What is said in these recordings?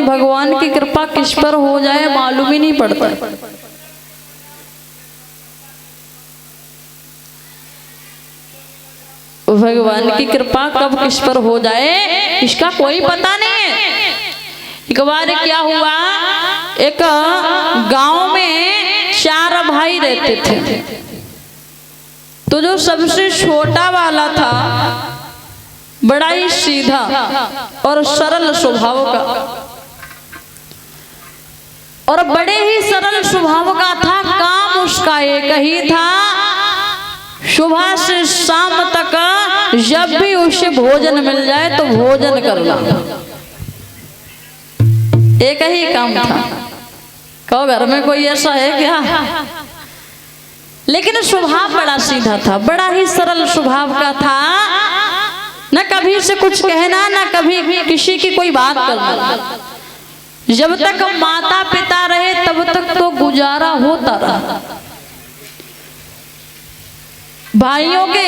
भगवान की कृपा किस पर हो जाए मालूम ही नहीं पड़ता। भगवान की कृपा कब किस पर हो जाए इसका कोई पता नहीं है। एक बार क्या हुआ, एक गांव में 4 भाई रहते थे। तो जो सबसे छोटा वाला था बड़ा ही सीधा और सरल स्वभाव का, और बड़े ही सरल स्वभाव का था। काम उसका एक ही था, सुबह से शाम तक जब भी उसे भोजन मिल जाए तो भोजन करना, एक ही काम था। कहो घर में कोई ऐसा है क्या? लेकिन स्वभाव बड़ा सीधा था, बड़ा ही सरल स्वभाव का था। न कभी से कुछ कहना, न कभी किसी की कोई बात करना। जब तक माता पिता रहे तब तक तो गुजारा होता रहा। भाइयों के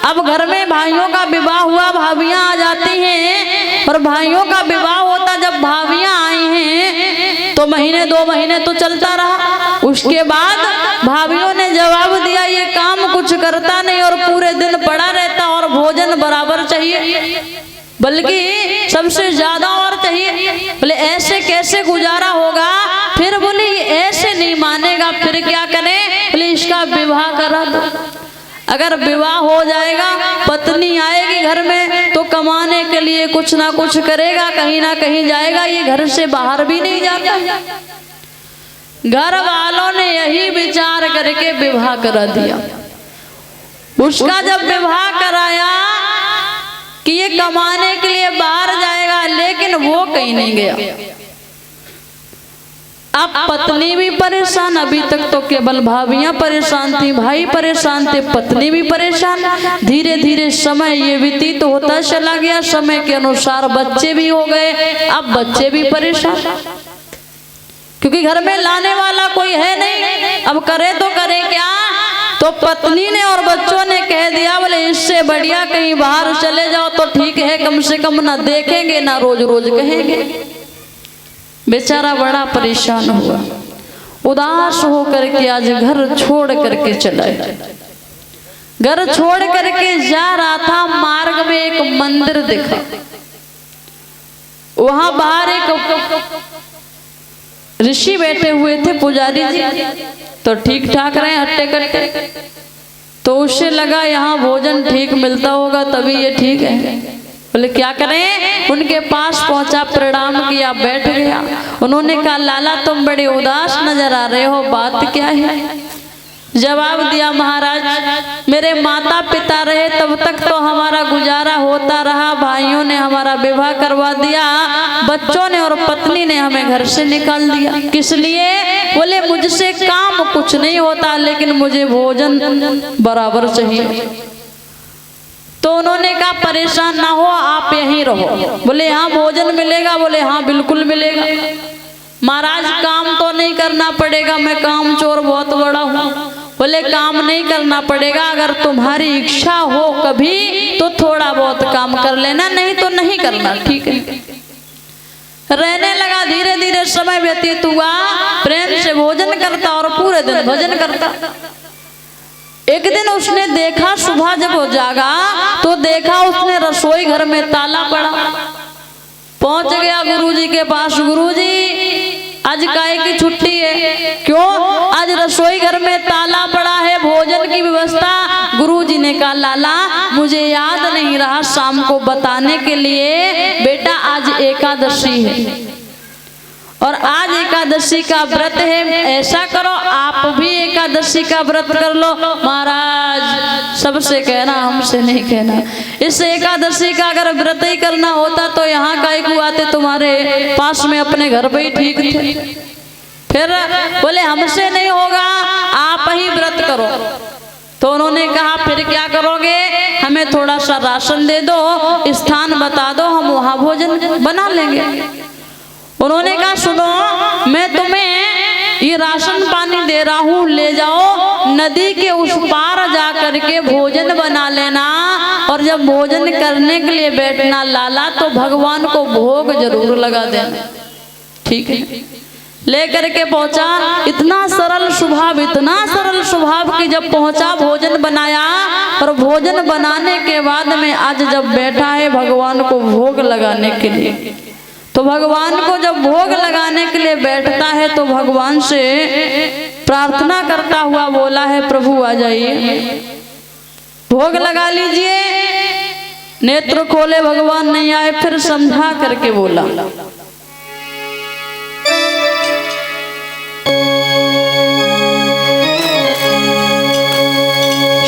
अब घर में भाइयों का विवाह हुआ, भाभियां आ जाती हैं, और भाइयों का विवाह होता जब भाभियां आई हैं तो महीने 2 महीने तो चलता रहा। उसके बाद भाभियों ने जवाब दिया ये काम कुछ करता नहीं और पूरे दिन पड़ा रहता और भोजन बराबर चाहिए, बल्कि सबसे ज्यादा और चाहिए। बोले ऐसे कैसे गुजारा होगा? फिर बोले ये ऐसे नहीं मानेगा, फिर क्या करें? बोले इसका विवाह करा दो। अगर विवाह हो जाएगा, पत्नी आएगी घर में तो कमाने के लिए कुछ ना कुछ करेगा, कहीं ना कहीं जाएगा, ये घर से बाहर भी नहीं जाता। घर वालों ने यही विचार करके विवाह करा दिया। उसका जब विवाह कराया कि ये कमाने के लिए बाहर जाएगा, लेकिन वो कहीं नहीं गया। अब पत्नी भी परेशान, अभी तक तो केवल भाभियां परेशान थी, भाई परेशान थे, पत्नी भी परेशान। धीरे धीरे समय ये व्यतीत होता चला गया, समय के अनुसार बच्चे भी हो गए। अब बच्चे भी परेशान, क्योंकि घर में लाने वाला कोई है नहीं। अब करे तो करे क्या? तो पत्नी ने और बच्चों ने कह दिया बोले इससे बढ़िया कहीं बाहर चले जाओ तो ठीक है, कम से कम ना देखेंगे ना रोज रोज कहेंगे। बेचारा बड़ा परेशान हुआ, उदास होकर के आज घर छोड़ करके चला। घर छोड़ करके जा रहा था, मार्ग में एक मंदिर दिखा। वहां बाहर एक ऋषि बैठे हुए थे, पुजारी जी, तो ठीक ठाक रहे हट्टे कट्टे। तो उससे लगा यहाँ भोजन ठीक मिलता होगा तभी ये ठीक है। बोले क्या करें? उनके पास पहुंचा, प्रणाम किया, बैठ गया। उन्होंने कहा लाला तुम बड़े उदास नजर आ रहे हो, बात क्या है? जवाब दिया महाराज मेरे माता पिता रहे तब तक तो हमारा गुजारा होता रहा, भाइयों ने हमारा विवाह करवा दिया, बच्चों ने और पत्नी ने हमें घर से निकाल दिया। किस लिए? बोले मुझसे काम कुछ नहीं होता, लेकिन मुझे भोजन बराबर चाहिए। तो उन्होंने कहा परेशान ना हो, आप यहीं रहो। बोले यहाँ भोजन मिलेगा? बोले हाँ बिल्कुल मिलेगा। महाराज काम तो नहीं करना पड़ेगा, मैं काम चोर बहुत बड़ा हूँ। बोले काम नहीं करना पड़ेगा, अगर तुम्हारी इच्छा हो कभी तो थोड़ा बहुत काम कर लेना, नहीं तो नहीं करना, ठीक है। रहने लगा। धीरे धीरे समय व्यतीत हुआ, प्रेम से भोजन करता और पूरे दिन भजन करता। एक दिन उसने देखा, सुबह जब वो जागा तो देखा उसने रसोई घर में ताला पड़ा। पहुंच गया गुरुजी के पास, गुरुजी आज काहे की छुट्टी है? क्यों? आज रसोई घर में ताला पड़ा है, भोजन की व्यवस्था। गुरुजी ने कहा लाला मुझे याद नहीं रहा शाम को बताने के लिए, बेटा आज एकादशी है और आज एकादशी का व्रत है, ऐसा करो आप भी एकादशी का व्रत कर लो। महाराज सबसे कहना, हमसे नहीं कहना। इस एकादशी का अगर व्रत ही करना होता तो यहाँ काहे को आते, तुम्हारे पास में अपने घर पे ही ठीक थे। फिर बोले हमसे नहीं होगा, आप ही व्रत करो। तो उन्होंने कहा फिर क्या करोगे? हमें थोड़ा सा राशन दे दो, स्थान बता दो, हम वहाँ भोजन बना लेंगे। उन्होंने कहा सुनो मैं तुम्हें ये राशन पानी दे रहा हूँ, ले जाओ नदी के उस पार जा करके भोजन बना लेना, और जब भोजन करने के लिए बैठना लाला तो भगवान को भोग जरूर लगा देना। ठीक है, लेकर के पहुंचा। इतना सरल स्वभाव कि जब पहुंचा भोजन बनाया, और भोजन बनाने के बाद में आज जब बैठा है भगवान को भोग लगाने के लिए, तो भगवान को जब भोग लगाने के लिए बैठता है तो भगवान से प्रार्थना करता हुआ बोला है, प्रभु आ जाइए, भोग लगा लीजिए। नेत्र खोले, भगवान नहीं आए। फिर समझा करके बोला,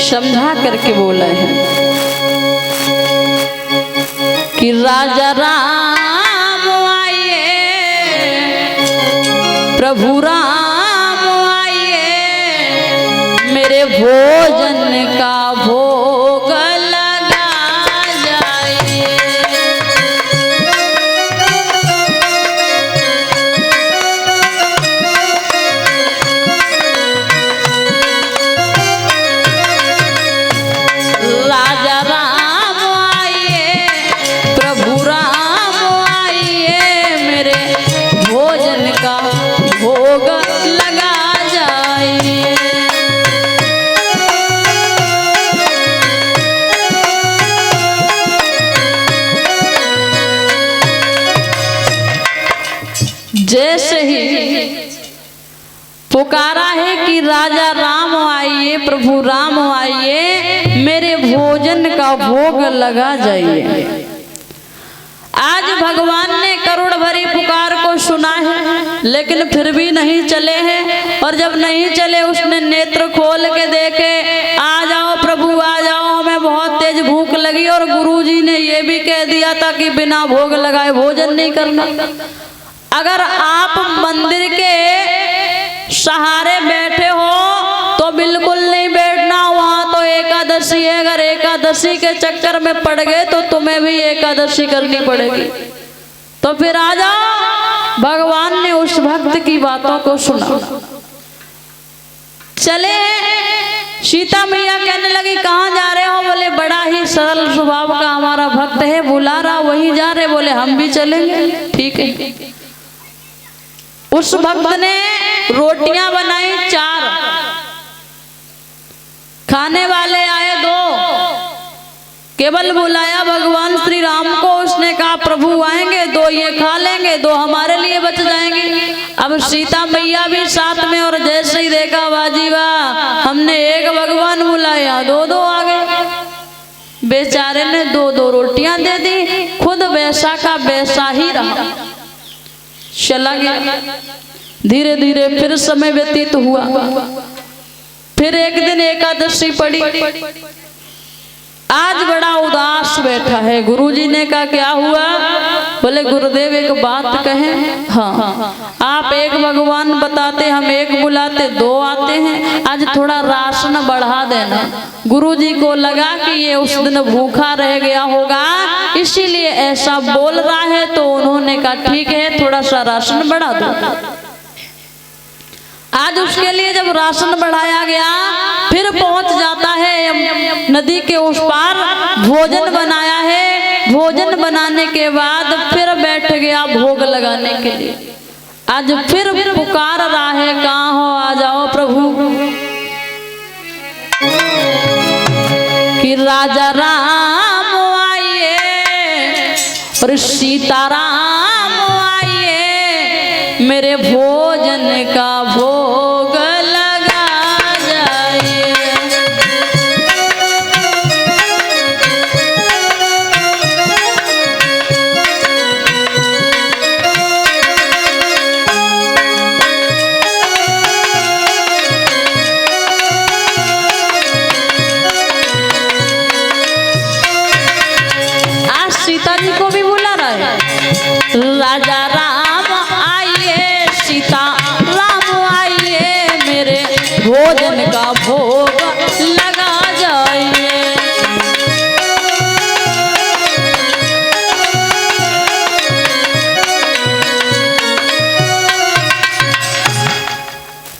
समझा करके बोला है कि राजा राम आइए, प्रभु राम आइए, मेरे भोजन का भोग लगा जाइए। राजा राम आइए, प्रभु राम आइए, मेरे भोजन का भोग लगा जाइए। जैसे ही पुकारा है कि राजा राम आइए, प्रभु राम आइए, मेरे भोजन का भोग लगा जाइए। आज भगवान ने करुण भरी पुकार को सुना है, लेकिन फिर भी नहीं चले हैं। और जब नहीं चले, उसने नेत्र खोल के देखे, आ जाओ प्रभु आ जाओ, हमें बहुत तेज भूख लगी। और गुरुजी ने ये भी कह दिया था कि बिना भोग लगाए भोजन नहीं करना। अगर आप मंदिर के सहारे बैठे हो तो बिल्कुल नहीं बैठना, वहां तो एकादशी है। अगर एकादशी के चक्कर में पड़ गए तो तुम्हें भी एकादशी करनी पड़ेगी। तो फिर आ जाओ। भगवान ने उस भक्त की बातों को सुना। चले, सीता मैया कहने लगी कहाँ जा रहे हो? बोले बड़ा ही सरल स्वभाव का हमारा भक्त है, बुला रहा वहीं जा रहे। बोले हम भी चलेंगे। ठीक है। उस भक्त ने रोटियां बनाई 4, खाने वाले आए 2, केवल बुलाया भगवान श्री राम को। उसने कहा प्रभु आएंगे, 2 ये खा लेंगे, 2 हमारे लिए बच जाएंगे। अब सीता मैया भी साथ में, और जैसे ही देखा बाजी वाह, हमने एक भगवान बुलाया 2 आ गए। बेचारे ने 2 रोटियां दे दी, खुद वैसा का वैसा ही रहा, चला गया। धीरे धीरे फिर समय व्यतीत हुआ। फिर एक दिन एकादशी पड़ी। आज बड़ा उदास बैठा है। गुरुजी ने कहा क्या हुआ? बोले गुरुदेव एक बात कहें। हाँ, आप एक भगवान बताते, हम एक बुलाते, 2 आते हैं। आज थोड़ा राशन बढ़ा देना। गुरुजी को लगा कि ये उस दिन भूखा रह गया होगा, इसीलिए ऐसा बोल रहा है। तो उन्होंने कहा ठीक है, थोड़ा सा राशन बढ़ा दो। आज उसके लिए जब राशन बढ़ाया गया, फिर पहुंच जाता है नदी के उस पार। भोजन बनाया है, भोजन बनाने के बाद फिर बैठ गया भोग लगाने के लिए। आज फिर पुकार रहा है कहाँ हो, आ जाओ प्रभु। कि राजा राम आइए और सीताराम आइए, मेरे भोजन का भोग लगा जाइए। आज सीता जी को भी बुला रहा है। राजा राम आइए, सीता राम आइए, मेरे भोजन का भोग लगा जाइए।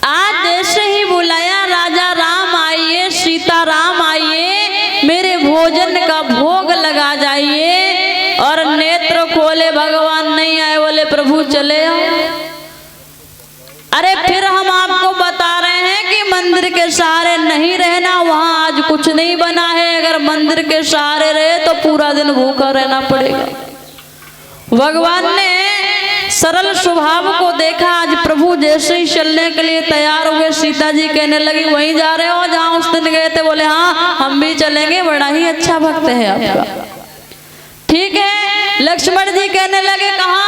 आज जैसे प्रभु चले आओ। अरे फिर हम आपको बता रहे हैं कि मंदिर के सहारे नहीं रहना, वहां आज कुछ नहीं बना है। अगर मंदिर के सहारे रहे तो पूरा दिन भूखा रहना पड़ेगा। भगवान ने सरल स्वभाव को देखा। आज प्रभु जैसे ही चलने के लिए तैयार हुए, सीता जी कहने लगी वहीं जा रहे हो जहां उस दिन गए थे? बोले हाँ हम भी चलेंगे, बड़ा ही अच्छा भक्त है आपका। ठीक है। लक्ष्मण जी कहने लगे कहाँ?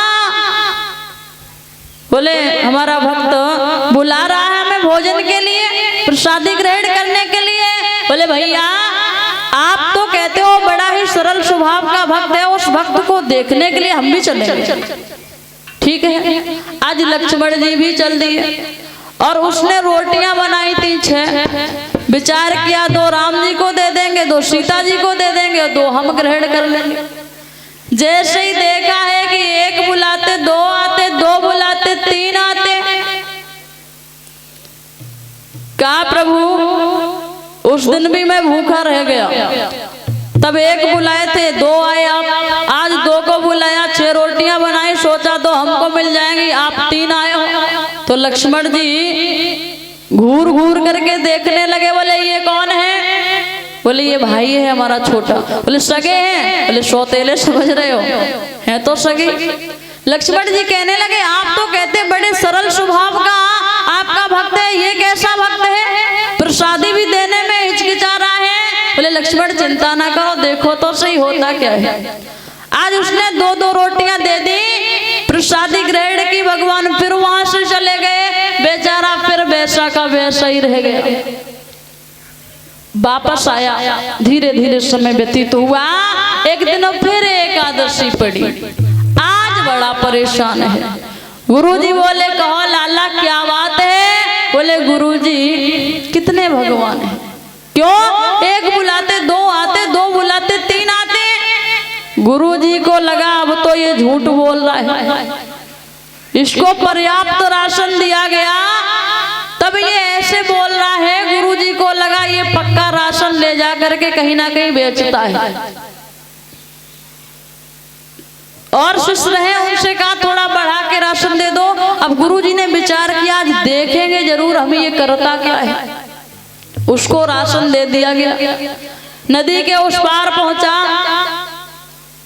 बोले हमारा भक्त बुला रहा है हमें भोजन के लिए, प्रसादी ग्रहण करने के लिए। बोले भैया आप तो कहते हो बड़ा ही सरल स्वभाव का भक्त है, उस भक्त को देखने के लिए हम भी चलेंगे। ठीक है। आज लक्ष्मण जी भी चल दिए और उसने रोटियां बनाई थी 6। विचार किया 2 राम जी को दे देंगे, 2 सीता जी को दे देंगे, 2 हम ग्रहण कर लेंगे। जैसे ही देखा है कि 1 बुलाते 2 आते, 2 बुलाते 3 आते। कहा प्रभु उस दिन भी मैं भूखा रह गया, तब 1 बुलाए थे 2 आए आप। आज 2 को बुलाया, 6 रोटियां बनाई, सोचा 2 हमको मिल जाएंगी, आप 3 आए हो। तो लक्ष्मण जी घूर घूर करके देखने लगे। बोले ये कौन है? बोले ये भाई है हमारा छोटा। बोले सगे हैं? बोले सौतेले समझ रहे हो, हैं तो सगे। लक्ष्मण जी कहने लगे आप तो कहते बड़े सरल स्वभाव का आपका भक्त है, ये कैसा भक्त है? प्रसादी भी देने में हिचकिचा रहा है। बोले लक्ष्मण चिंता ना करो, देखो तो सही होता क्या है। आज उसने 2-2 रोटियां दे दी, प्रसादी ग्रहण की। भगवान फिर वहां से चले गए। बेचारा फिर वैसा का वैसा ही रह गया। वापस आया, धीरे धीरे समय व्यतीत हुआ। एक दिन फिर एकादशी पड़ी। आज बड़ा परेशान है। गुरुजी बोले कहो लाला क्या बात है? बोले गुरुजी कितने भगवान हैं, क्यों 1 बुलाते 2 आते, 2 बुलाते 3 आते। गुरुजी को लगा अब तो ये झूठ बोल रहा है, इसको पर्याप्त राशन दिया गया तब ये ऐसे बोल रहा है। गुरुजी को लगा ये पक्का राशन ले जा करके कहीं ना कहीं बेचता है। और शिष्य रहे, उनसे कहा थोड़ा बढ़ा के राशन दे दो। अब गुरुजी ने विचार किया आज देखेंगे जरूर हमें ये करता क्या है। उसको राशन दे दिया गया। नदी के उस पार पहुंचा।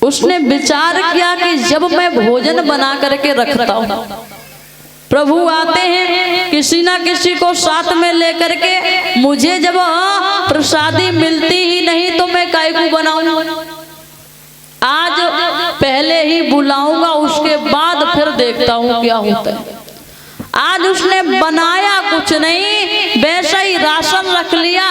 उसने विचार किया कि जब मैं भोजन बना करके रखता हूं, प्रभु आते हैं किसी ना किसी को साथ में लेकर के, मुझे जब प्रसादी मिलती ही नहीं तो मैं काय को बनाऊं। आज पहले ही बुलाऊंगा, उसके बाद फिर देखता हूं क्या होता है। आज उसने बनाया कुछ नहीं, वैसा ही राशन रख लिया।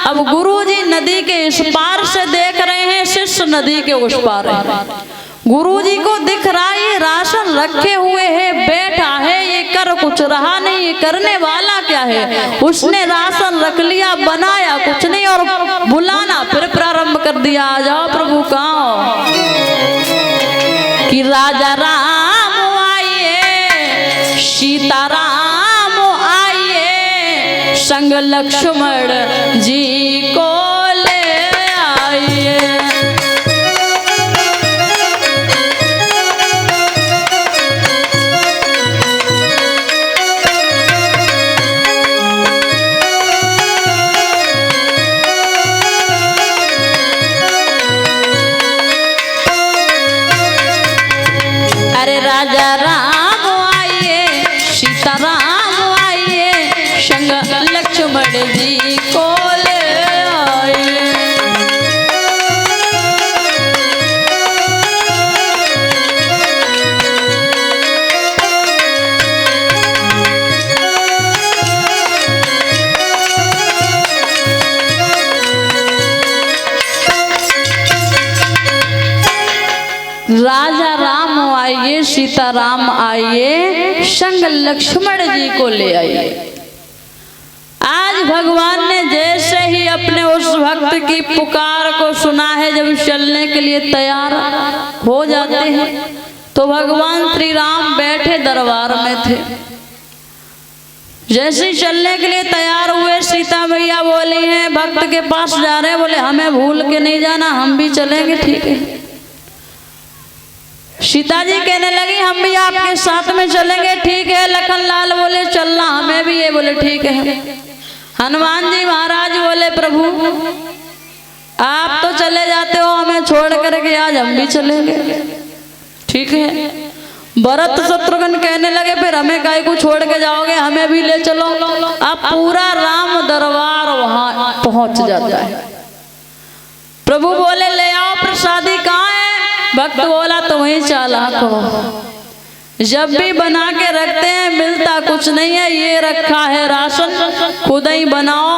अब गुरुजी नदी के इस पार से देख रहे हैं, शिष्य नदी के उस पार है। गुरुजी को दिख रहा है ये राशन रखे हुए है, बैठा है, ये कर कुछ रहा नहीं, ये करने वाला क्या है। उसने राशन रख लिया, बनाया कुछ नहीं और बुलाना फिर प्रारंभ कर दिया। आ जाओ प्रभु कहाँ कि राजा राम आइए, सीता राम आइए, संग लक्ष्मण जी को ले आइए। राजा राम आइए, सीता राम आइए, संग लक्ष्मण जी को ले आइए। राजा राम आइए, सीता राम आइए, संग लक्ष्मण जी को ले आइए। आज भगवान ने जैसे ही अपने उस भक्त की पुकार को सुना है, जब चलने के लिए तैयार हो जाते हैं, तो भगवान श्री राम बैठे दरबार में थे। जैसे ही चलने के लिए तैयार हुए, सीता मैया बोली हैं भक्त के पास जा रहे हैं। बोले हमें भूल के नहीं जाना, हम भी चलेंगे। ठीक है। सीता जी कहने लगी हम भी आपके साथ में चलेंगे। ठीक है। लखन लाल बोले चलना हमें भी, ये बोले ठीक है। हनुमान जी महाराज बोले प्रभु आप तो चले जाते हो हमें छोड़ करके, आज हम भी चलेंगे। ठीक है। भरत शत्रुघ्न कहने लगे फिर हमें काहे को छोड़ के जाओगे, हमें भी ले चलो। अब पूरा राम दरबार वहां पहुंच जाता है। प्रभु बोले ले आओ प्रसादी, कहाँ है? भक्त बोला तो वही चालाक हो, जब भी बना के रखते हैं मिलता कुछ नहीं है। ये रखा है राशन, खुद ही बनाओ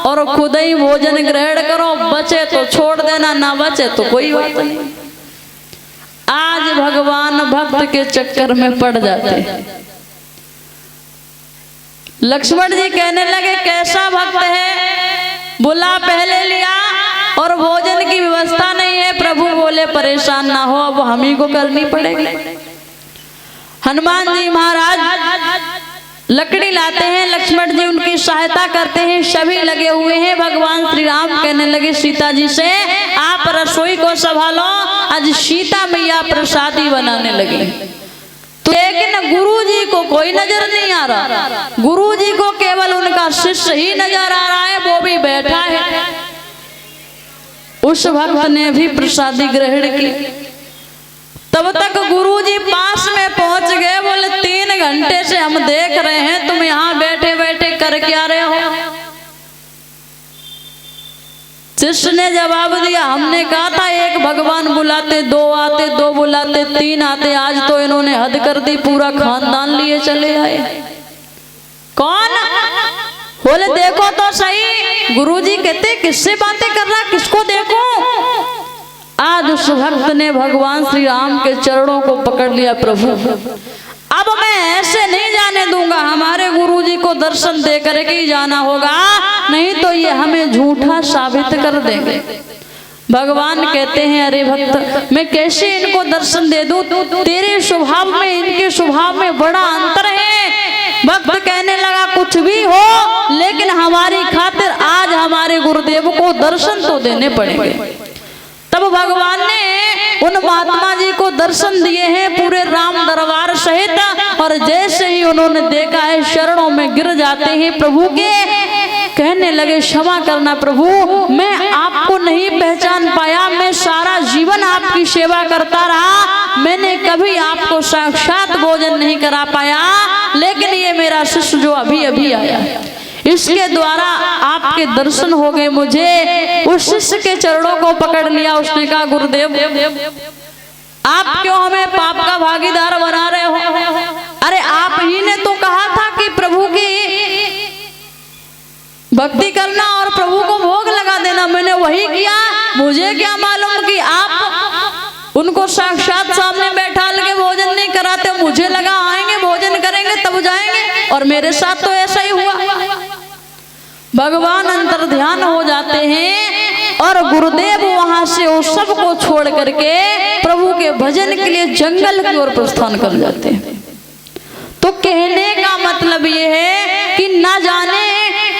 और खुद ही भोजन ग्रहण करो, बचे तो छोड़ देना, ना बचे तो कोई बात नहीं। आज भगवान भक्त के चक्कर में पड़ जाते। लक्ष्मण जी कहने लगे कैसा भक्त है, बुला पहले लिया और भोजन की व्यवस्था नहीं है। प्रभु बोले परेशान ना हो, अब हम ही को करनी पड़ेगी। हनुमान जी महाराज लकड़ी लाते हैं, लक्ष्मण जी उनकी सहायता करते हैं, सभी लगे हुए हैं। भगवान श्री राम कहने लगे सीता जी से आप रसोई को संभालो, आज सीता मैया प्रसादी बनाने लगे। तो लेकिन गुरु जी को कोई नजर नहीं आ रहा, गुरु जी को केवल उनका शिष्य ही नजर आ रहा है, वो भी बैठा है। उस भक्त ने भी प्रसादी ग्रहण की। तब तक गुरुजी पास में पहुंच गए। बोले 3 घंटे से हम देख रहे हैं तुम यहाँ बैठे बैठे कर क्या रहे हो। शिष्य ने जवाब दिया हमने कहा था एक भगवान बुलाते, 2 आते, 2 बुलाते, 3 आते, आज तो इन्होंने हद कर दी, पूरा खानदान लिए चले आए। कौन? बोले देखो तो सही। गुरुजी कहते किससे बातें कर रहा, किसको देखो। आज उस भक्त ने भगवान श्री राम के चरणों को पकड़ लिया। प्रभु अब मैं ऐसे नहीं जाने दूंगा, हमारे गुरुजी को दर्शन दे करके ही जाना होगा, नहीं तो ये हमें झूठा साबित कर देंगे। भगवान कहते हैं अरे भक्त मैं कैसे इनको दर्शन दे दूं, तेरे स्वभाव में इनके स्वभाव में बड़ा अंतर है। भक्त कहने लगा कुछ भी हो लेकिन हमारी खातिर आज हमारे गुरुदेव को दर्शन तो देने पड़ेंगे। तब भगवान ने उन महात्मा जी को दर्शन दिए हैं पूरे राम दरबार सहित, और जैसे ही उन्होंने देखा है शरणों में गिर जाते हैं प्रभु के। कहने लगे क्षमा करना प्रभु, मैं आपको नहीं पहचान पाया, मैं सारा जीवन आपकी सेवा करता रहा, मैंने कभी आपको साक्षात भोजन नहीं करा पाया, लेकिन ये मेरा शिष्य जो अभी अभी आया इसके द्वारा आपके दर्शन हो गए मुझे। उस शिष्य के चरणों को पकड़ लिया। उसने कहा गुरुदेव आप क्यों हमें पाप का भागीदार बना रहे हो? अरे आप ही ने तो कहा था कि प्रभु की भक्ति करना और प्रभु को भोग लगा देना, मैंने वही किया। मुझे क्या मालूम कि आप उनको साक्षात सामने बैठा के भोजन नहीं कराते। मुझे लगा आएंगे भोजन करेंगे तब जाएंगे, और मेरे साथ तो ऐसा ही हुआ। भगवान अंतर ध्यान हो जाते हैं और गुरुदेव वहां से उस सब को छोड़ करके प्रभु के भजन के लिए जंगल की ओर प्रस्थान कर जाते हैं। तो कहने का मतलब ये है कि ना जाने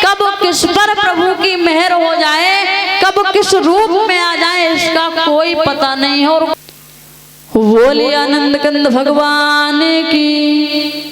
कब किस पर प्रभु की मेहर हो जाए, कब किस रूप में आ जाए, इसका कोई पता नहीं है। और बोलिए आनंद कंद भगवान की।